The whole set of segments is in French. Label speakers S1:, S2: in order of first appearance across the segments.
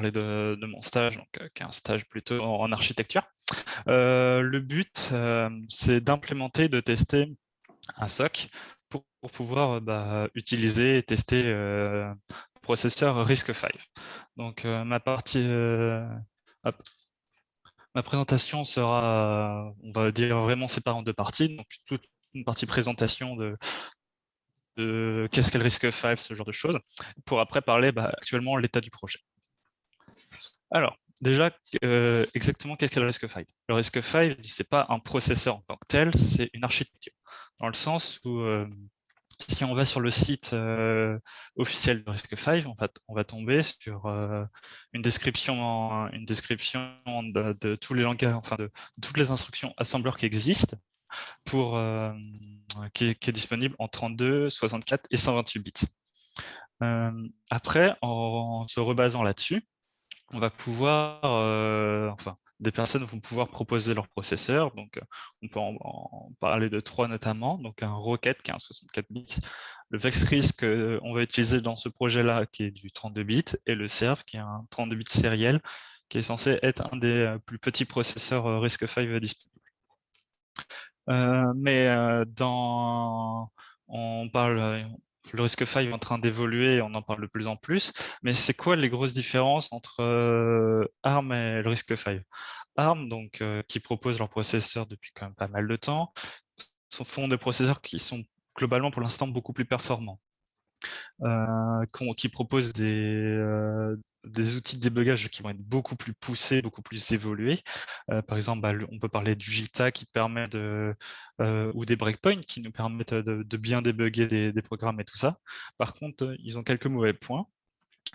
S1: parler de mon stage, donc, qui est un stage plutôt en architecture. Le but, c'est d'implémenter, de tester un SOC pour pouvoir utiliser et tester le processeur RISC-V. Donc, hop, ma présentation sera, on va dire, vraiment séparée en deux parties. Donc, toute une partie présentation de qu'est-ce qu'est le RISC-V, ce genre de choses, pour après parler actuellement l'état du projet. Alors, déjà, exactement qu'est-ce qu'est le RISC-V? Le RISC-V, c'est pas un processeur en tant que tel, c'est une architecture. Dans le sens où, si on va sur le site officiel de RISC-V, on va tomber sur une description de tous les langages, enfin de toutes les instructions assembleurs qui existent, qui est disponible en 32, 64 et 128 bits. Après, en se rebasant là-dessus, on va pouvoir, des personnes vont pouvoir proposer leur processeur. Donc, on peut en parler de trois notamment. Donc, un Rocket qui est un 64 bits, le VexRISC qu'on va utiliser dans ce projet-là qui est du 32 bits, et le Serve qui est un 32 bits sériel qui est censé être un des plus petits processeurs RISC-V disponibles. On parle, le RISC-V est en train d'évoluer, on en parle de plus en plus, mais c'est quoi les grosses différences entre ARM et le RISC-V? ARM, donc, qui propose leur processeur depuis quand même pas mal de temps, font des processeurs qui sont globalement pour l'instant beaucoup plus performants, qui proposent des outils de débugage qui vont être beaucoup plus poussés, beaucoup plus évolués. Par exemple, on peut parler du JITA qui permet ou des breakpoints qui nous permettent de bien débugger des programmes et tout ça. Par contre, ils ont quelques mauvais points.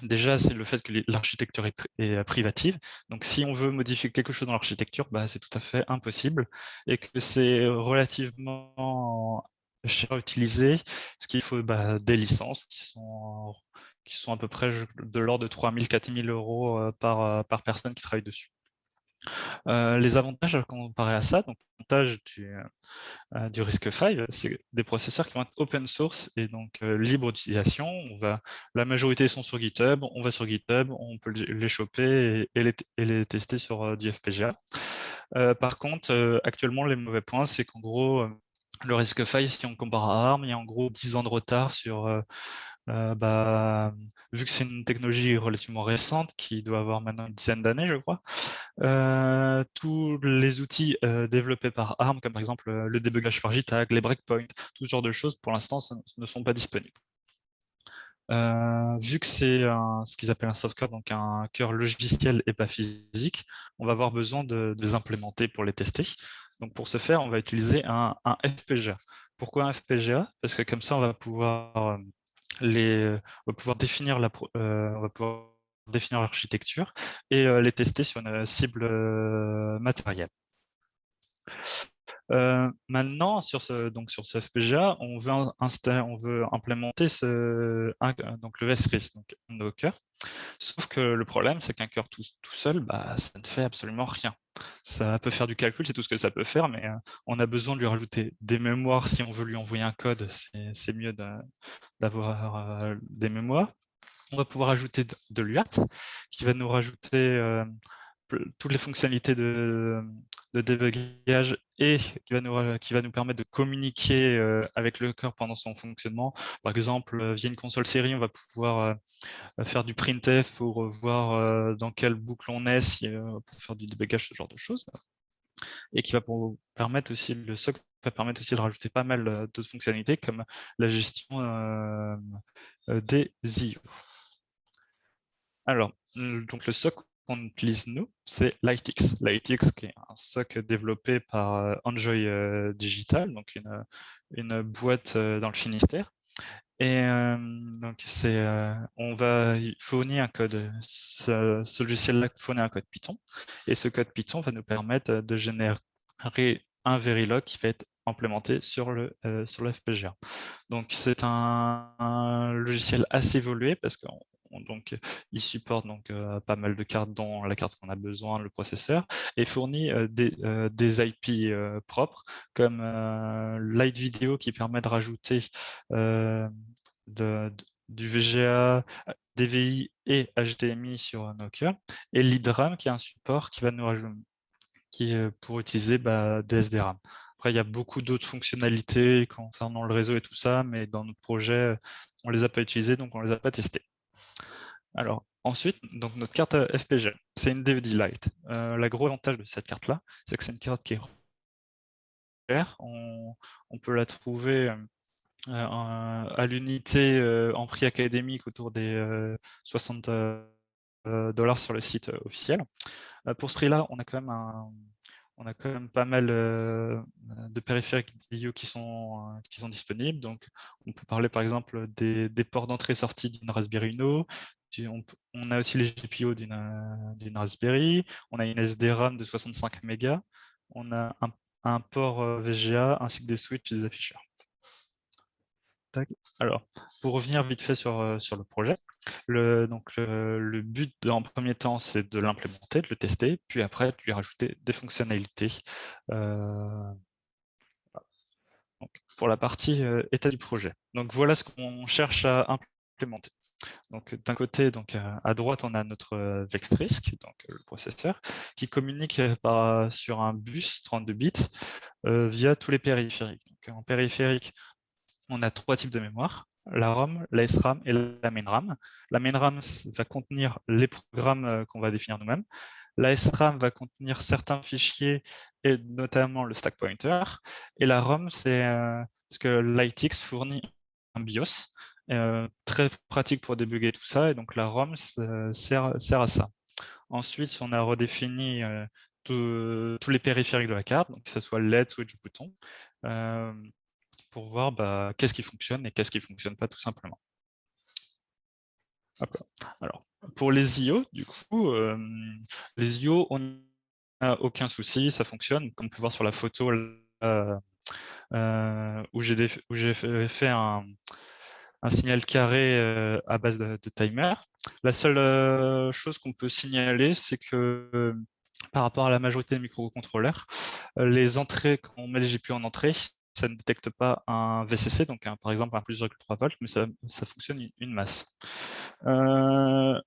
S1: Déjà, c'est le fait que l'architecture est privative. Donc, si on veut modifier quelque chose dans l'architecture, c'est tout à fait impossible et que c'est relativement cher à utiliser, ce qu'il faut des licences qui sont à peu près de l'ordre de 3 000, 4 000 euros par personne qui travaille dessus. Les avantages comparé à ça, donc l'avantage du RISC-V, c'est des processeurs qui vont être open source et donc libre d'utilisation. La majorité sont sur GitHub, on va sur GitHub, on peut les choper et les tester sur du FPGA. Par contre, actuellement, les mauvais points, c'est qu'en gros, le RISC-V, si on compare à ARM, il y a en gros 10 ans de retard sur vu que c'est une technologie relativement récente, qui doit avoir maintenant une dizaine d'années, je crois, tous les outils développés par ARM, comme par exemple le débugage par JTAG, les breakpoints, tout ce genre de choses, pour l'instant, ne sont pas disponibles. Vu que c'est ce qu'ils appellent un software, donc un cœur logiciel et pas physique, on va avoir besoin de les implémenter pour les tester. Donc pour ce faire, on va utiliser un FPGA. Pourquoi un FPGA? Parce que comme ça, on va pouvoir définir l'architecture et les tester sur une cible matérielle. Maintenant, sur ce FPGA, on veut implémenter donc le SRISC, donc un Docker. Sauf que le problème, c'est qu'un cœur tout seul, ça ne fait absolument rien. Ça peut faire du calcul, c'est tout ce que ça peut faire, mais on a besoin de lui rajouter des mémoires. Si on veut lui envoyer un code, c'est mieux d'avoir des mémoires. On va pouvoir ajouter de l'UART, qui va nous rajouter toutes les fonctionnalités de débugage et qui va nous permettre de communiquer avec le cœur pendant son fonctionnement. Par exemple, via une console série, on va pouvoir faire du printf pour voir dans quelle boucle on est, pour faire du débugage, ce genre de choses. Et qui va permettre aussi, le SOC va permettre aussi de rajouter pas mal d'autres fonctionnalités comme la gestion des IO. Alors, donc le SOC qu'on utilise nous, c'est Lightx. Lightx qui est un SOC développé par Enjoy Digital, donc une boîte dans le Finistère. Et donc on va fournir un code. Ce logiciel-là fournit un code Python, et ce code Python va nous permettre de générer un Verilog qui va être implémenté sur le FPGA. Donc c'est un logiciel assez évolué parce que il supporte pas mal de cartes, dont la carte qu'on a besoin, le processeur, et fournit des IP propres comme Light Video qui permet de rajouter du VGA, DVI et HDMI sur nos cœurs, et l'IDRAM qui est un support qui va nous rajouter, qui est pour utiliser des SDRAM. Après, il y a beaucoup d'autres fonctionnalités concernant le réseau et tout ça, mais dans notre projet, on les a pas utilisées, donc on les a pas testés. Alors, ensuite, donc notre carte FPGA, c'est une DVD Lite. Le gros avantage de cette carte-là, c'est que c'est une carte qui est chère. On peut la trouver à l'unité en prix académique autour des 60 dollars sur le site officiel. Pour ce prix-là, on a quand même pas mal de périphériques DIO qui sont disponibles. Donc, on peut parler par exemple des ports d'entrée-sortie d'une Raspberry Uno. On a aussi les GPIO d'une Raspberry. On a une SDRAM de 65 mégas. On a un port VGA ainsi que des switches et des afficheurs. Alors, pour revenir vite fait sur le projet, le but en premier temps, c'est de l'implémenter, de le tester, puis après, de lui rajouter des fonctionnalités. Donc, pour la partie état du projet. Donc, voilà ce qu'on cherche à implémenter. Donc, d'un côté, à droite, on a notre Vextrisk, donc le processeur, qui communique sur un bus 32 bits via tous les périphériques. Donc, en périphérique, on a 3 types de mémoire, la ROM, la SRAM et la mainRAM. La mainRAM va contenir les programmes qu'on va définir nous-mêmes. La SRAM va contenir certains fichiers, et notamment le stack pointer. Et la ROM, c'est parce que l'ITX fournit un BIOS, très pratique pour débugger tout ça. Et donc la ROM sert à ça. Ensuite, on a redéfini tous les périphériques de la carte, donc que ce soit LED, switch, bouton, pour voir qu'est-ce qui fonctionne et qu'est-ce qui ne fonctionne pas tout simplement. Alors, pour les IO, du coup, les IO, on n'a aucun souci, ça fonctionne. Comme on peut voir sur la photo où j'ai fait un signal carré à base de timer. La seule chose qu'on peut signaler, c'est que par rapport à la majorité des microcontrôleurs, les entrées, quand on met les GPU en entrée, ça ne détecte pas un VCC, donc par exemple un plus 2,3 volts, mais ça fonctionne une masse. Un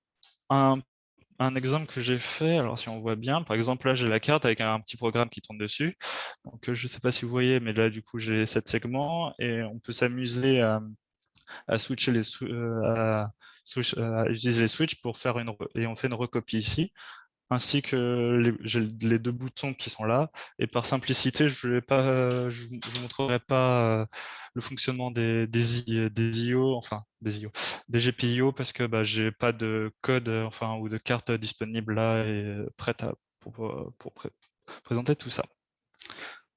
S1: exemple que j'ai fait, alors si on voit bien, par exemple là j'ai la carte avec un petit programme qui tourne dessus. Donc je ne sais pas si vous voyez, mais là du coup j'ai 7 segments et on peut s'amuser à switcher à utiliser les switches pour faire et on fait une recopie ici, ainsi que j'ai les 2 boutons qui sont là. Et par simplicité, je vous montrerai pas le fonctionnement des IO, enfin des GPIO, parce que j'ai pas de code ou de carte disponible là et prête pour présenter tout ça.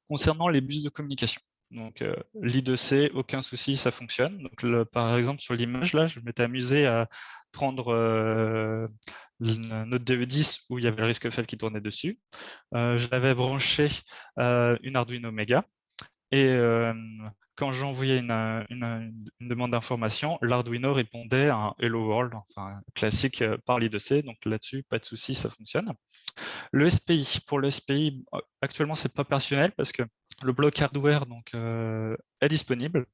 S1: Concernant les bus de communication, donc l'I2C, aucun souci, ça fonctionne. Donc par exemple sur l'image là, je m'étais amusé à prendre notre DE10 où il y avait le RISC-V qui tournait dessus. Je l'avais branché une Arduino Mega et quand j'envoyais une demande d'information, l'Arduino répondait à un Hello World, enfin classique par l'I2C. Donc là-dessus, pas de souci, ça fonctionne. Le SPI, pour le SPI, actuellement c'est pas opérationnel parce que le bloc hardware est disponible.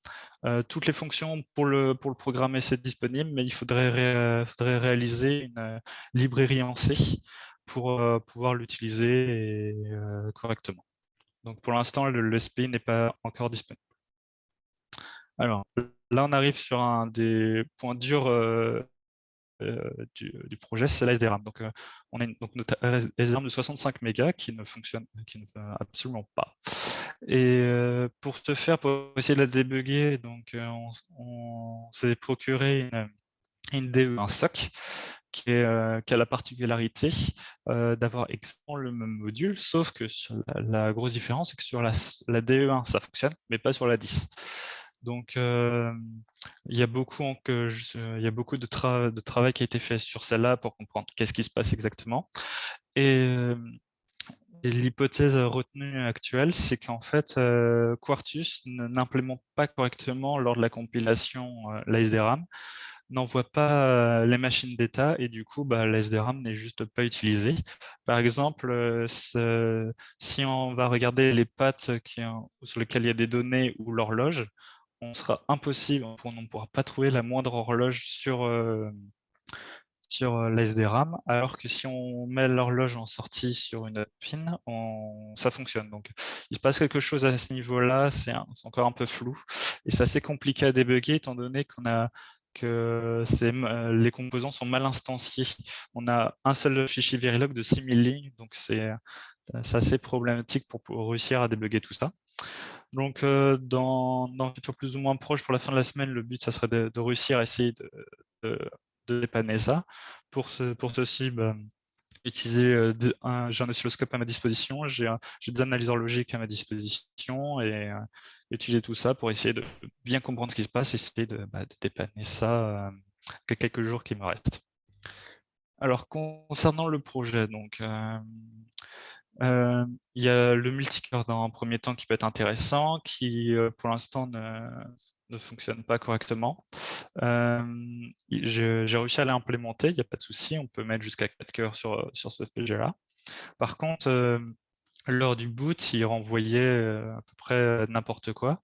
S1: Toutes les fonctions pour le programmer c'est disponible, mais il faudrait réaliser une librairie en C pour pouvoir l'utiliser correctement. Donc pour l'instant le SPI n'est pas encore disponible. Alors là on arrive sur un des points durs du projet, c'est la SDRAM. Donc, on a notre SDRAM de 65 mégas qui ne fonctionne absolument pas. Et pour ce faire, pour essayer de la débugger, on s'est procuré une DE, un SOC, qui a la particularité d'avoir exactement le même module, sauf que la grosse différence, c'est que sur la DE1, ça fonctionne, mais pas sur la 10. Donc, il y a beaucoup de travail qui a été fait sur celle-là pour comprendre qu'est-ce qui se passe exactement. Et l'hypothèse retenue actuelle, c'est qu'en fait, Quartus n'implémente pas correctement lors de la compilation la SDRAM, n'envoie pas les machines d'état et du coup, la SDRAM n'est juste pas utilisée. Par exemple, si on va regarder les pattes sur lesquelles il y a des données ou l'horloge, on sera impossible, on ne pourra pas trouver la moindre horloge sur sur l'SDRAM, alors que si on met l'horloge en sortie sur une pin, ça fonctionne. Donc, il se passe quelque chose à ce niveau-là, c'est encore un peu flou, et c'est assez compliqué à débugger, étant donné que les composants sont mal instanciés. On a un seul fichier Verilog de 6000 lignes, donc c'est assez problématique pour réussir à débugger tout ça. Donc, dans un futur plus ou moins proche, pour la fin de la semaine, le but, ça serait de réussir à essayer de- de dépanner ça. Pour ceci, utiliser j'ai un oscilloscope à ma disposition, j'ai des analyseurs logiques à ma disposition et utiliser tout ça pour essayer de bien comprendre ce qui se passe et essayer de dépanner ça quelques jours qui me restent. Alors, concernant le projet, donc, il y a le multicœur dans un premier temps qui peut être intéressant, qui pour l'instant ne fonctionne pas correctement. J'ai réussi à l'implémenter, il n'y a pas de souci, on peut mettre jusqu'à 4 cœurs sur ce FPGA-là. Par contre, lors du boot, il renvoyait à peu près n'importe quoi.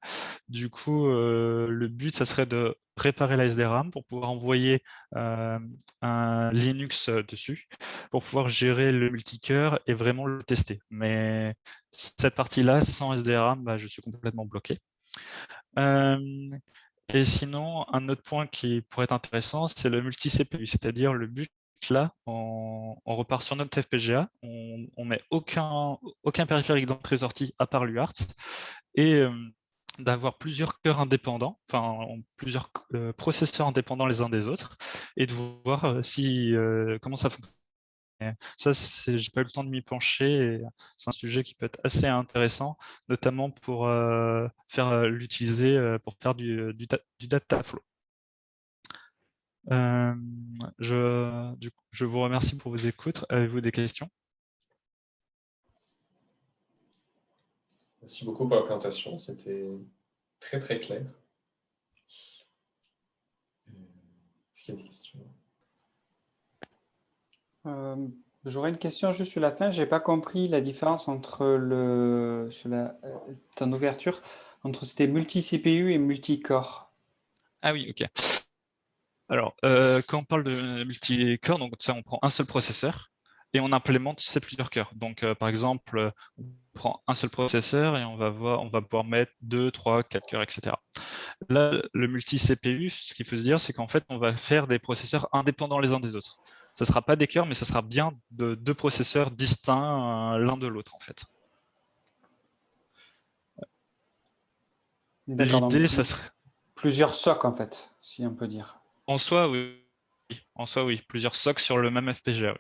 S1: Du coup, le but, ça serait de réparer la SDRAM pour pouvoir envoyer un Linux dessus, pour pouvoir gérer le multicœur et vraiment le tester. Mais cette partie-là, sans SDRAM, je suis complètement bloqué. Et sinon, un autre point qui pourrait être intéressant, c'est le multi-CPU, c'est-à-dire le but là, on repart sur notre FPGA, on met aucun périphérique d'entrée-sortie à part l'UART, et d'avoir plusieurs cœurs indépendants, enfin plusieurs processeurs indépendants les uns des autres, et de voir comment ça fonctionne. Ça, j'ai pas eu le temps de m'y pencher. C'est un sujet qui peut être assez intéressant, notamment pour l'utiliser pour faire du data flow. Je vous remercie pour vos écoutes. Avez-vous des questions?
S2: Merci beaucoup pour la présentation, c'était très très clair. Est-ce qu'il y a des questions?
S3: J'aurais une question juste sur la fin. J'ai pas compris la différence entre ton ouverture entre c'était multi-CPU et multi-core.
S1: Ah oui, ok. Alors, quand on parle de multi-cœur, donc ça, on prend un seul processeur et on implémente ces plusieurs cœurs. Donc, par exemple, on prend un seul processeur et on va pouvoir mettre 2, 3, 4 cœurs, etc. Là, le multi-CPU, ce qu'il faut se dire, c'est qu'en fait, on va faire des processeurs indépendants les uns des autres. Ce ne sera pas des cœurs, mais ça sera bien deux processeurs distincts l'un de l'autre, en fait.
S3: D'accord, donc
S1: L'idée, ça serait...
S3: plusieurs socs en fait, si on peut dire.
S1: En soi, oui. En soi, oui. Plusieurs socs sur le même FPGA. Oui.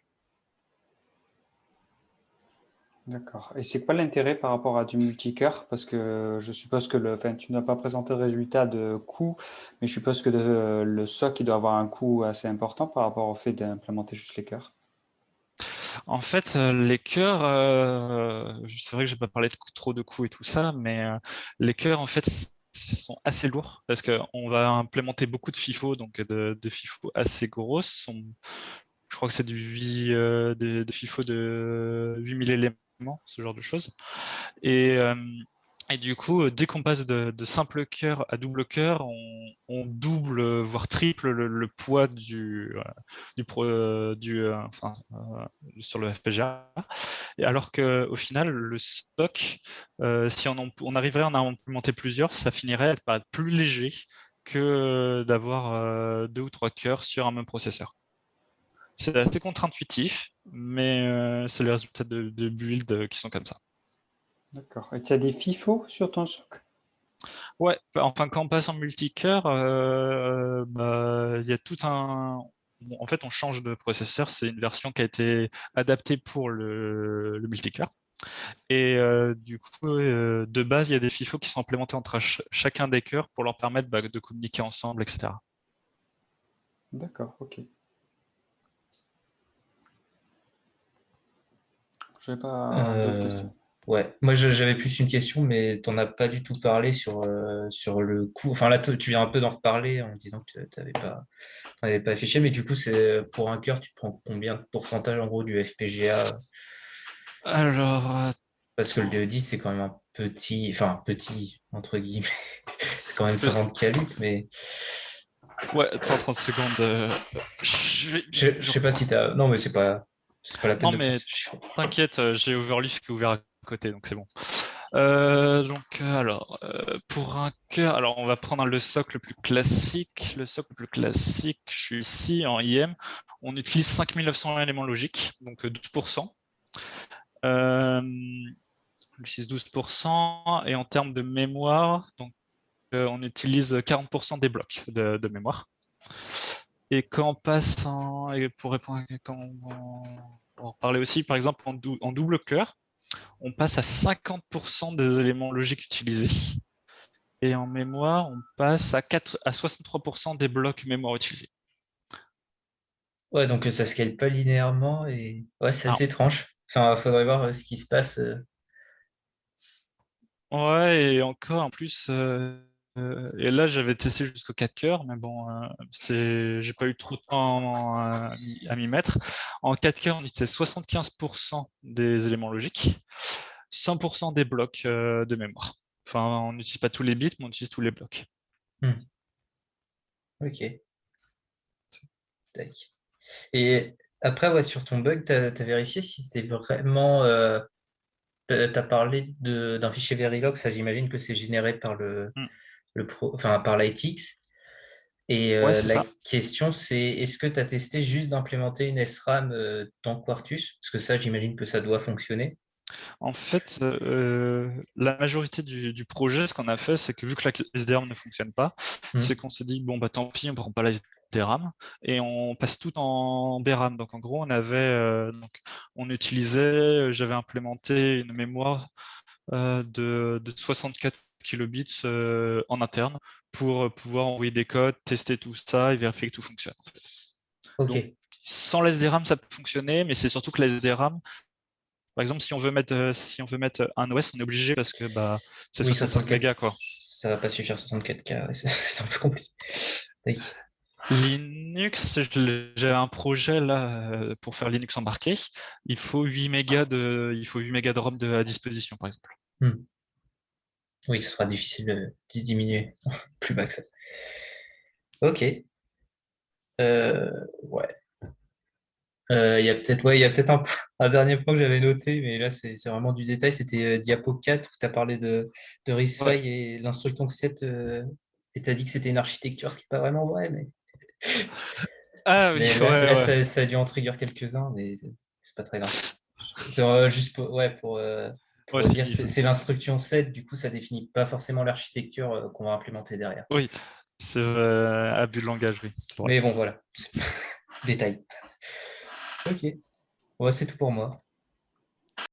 S3: D'accord. Et c'est quoi l'intérêt par rapport à du multicœur? Parce que je suppose que tu n'as pas présenté le résultat de coût, mais je suppose que le SOC il doit avoir un coût assez important par rapport au fait d'implémenter juste les cœurs.
S1: En fait, les cœurs, c'est vrai que je n'ai pas parlé trop de coûts et tout ça, mais les cœurs, en fait, sont assez lourds parce qu'on va implémenter beaucoup de FIFO, donc de FIFO assez grosses. Je crois que c'est des FIFO de 8000 éléments, ce genre de choses. Et, euh, et du coup, dès qu'on passe de simple cœur à double cœur, on double, voire triple le poids sur le FPGA. Et alors qu'au final, le stock, si on arriverait à en implémenter plusieurs, ça finirait par être plus léger que d'avoir 2 ou 3 cœurs sur un même processeur. C'est assez contre-intuitif, mais c'est les résultats de builds qui sont comme ça.
S3: D'accord. Et tu as des FIFO sur ton SOC?
S1: Ouais, enfin quand on passe en multicœur, il y a tout un... En fait, on change de processeur, c'est une version qui a été adaptée pour le multicœur. Et du coup, de base, il y a des FIFO qui sont implémentés entre chacun des cœurs pour leur permettre de communiquer ensemble, etc.
S3: D'accord, ok. Je n'ai pas d'autres questions.
S4: Ouais, moi j'avais plus une question, mais tu n'en as pas du tout parlé sur le coût. Enfin là, tu viens un peu d'en reparler en disant que tu n'avais pas affiché, mais du coup, c'est pour un cœur, tu prends combien de pourcentage en gros du FPGA?
S1: Alors,
S4: Parce que le
S1: attends.
S4: DE10, c'est quand même un petit, enfin petit, entre guillemets, c'est quand même
S1: Euh,
S4: 50 calitres, mais.
S1: Ouais, attends 30 secondes. Je vais-
S4: Je sais pas si tu as. Non, mais c'est pas la peine
S1: Non,
S4: de me
S1: mais
S4: sortir.
S1: t'inquiète, j'ai Overleaf qui est ouvert à côté, donc c'est bon. Alors, pour un cœur, alors on va prendre le socle le plus classique. Le socle le plus classique, je suis ici en IM. On utilise 5900 éléments logiques, donc 12%. On utilise 12%. Et en termes de mémoire, donc, on utilise 40% des blocs de mémoire. Et quand on passe en. Et pour répondre, on parlait aussi, par exemple, en double cœur, on passe à 50% des éléments logiques utilisés. Et en mémoire, on passe à 63% des blocs mémoire utilisés.
S4: Ouais, donc ça scale pas linéairement et ouais, c'est
S1: Alors,
S4: assez étrange. Enfin, faudrait voir ce qui se passe.
S1: ouais, et encore en plus, et là j'avais testé jusqu'au 4 cœurs, mais bon, j'ai pas eu trop de temps à m'y mettre. En 4 cœurs, on utilisait 75% des éléments logiques, 100% des blocs de mémoire. Enfin, on n'utilise pas tous les bits, mais on utilise tous les blocs.
S4: Ok, tac. Et après, ouais, sur ton bug, tu as vérifié si c'était vraiment. Tu as parlé d'un fichier Verilog, ça j'imagine que c'est généré par
S1: Hmm.
S4: enfin, par l'ITX. Et
S1: Ouais, c'est
S4: la
S1: ça.
S4: question, c'est est-ce que tu as testé juste d'implémenter une SRAM dans Quartus? Parce que ça, j'imagine que ça doit fonctionner.
S1: En fait, la majorité du projet, ce qu'on a fait, c'est que vu que la SDRAM ne fonctionne pas, c'est
S4: Hmm.
S1: qu'on s'est dit, bon, bah tant pis, on prend pas la SDRAM et on passe tout en BRAM. Donc en gros, on utilisait, j'avais implémenté une mémoire de 64 kilobits en interne pour pouvoir envoyer des codes, tester tout ça et vérifier que tout fonctionne.
S4: Ok.
S1: Donc sans la SDRAM, ça peut fonctionner, mais c'est surtout que la SDRAM, par exemple, si on veut mettre un OS, on est obligé parce que bah, c'est
S4: Oui,
S1: 65
S4: 64.
S1: mégas, quoi.
S4: Ça va pas suffire 64K. C'est un peu compliqué. Tac.
S1: Linux, j'ai un projet là pour faire Linux embarqué. Il faut 8 mégas de ROM à disposition, par exemple.
S4: Hmm. Oui, ce sera difficile d'y diminuer plus bas que ça. Ok. Ouais. Il y a peut-être un dernier point que j'avais noté, mais là, c'est vraiment du détail. C'était Diapo 4 où tu as parlé de
S1: Ouais.
S4: RISC-V et l'instruction 7. Et tu as dit que c'était une architecture, ce qui n'est pas vraiment vrai.
S1: Ah oui,
S4: Mais
S1: ouais,
S4: là
S1: ouais.
S4: ça a dû en trigger quelques-uns, mais c'est pas très grave. C'est juste
S1: Ouais,
S4: pour dire,
S1: ça-
S4: c'est l'instruction 7, du coup, ça définit pas forcément l'architecture qu'on va implémenter derrière.
S1: oui, c'est abus de langage, oui. C'est vrai.
S4: Mais bon, voilà. Détail. Ok. Ouais, c'est tout pour moi.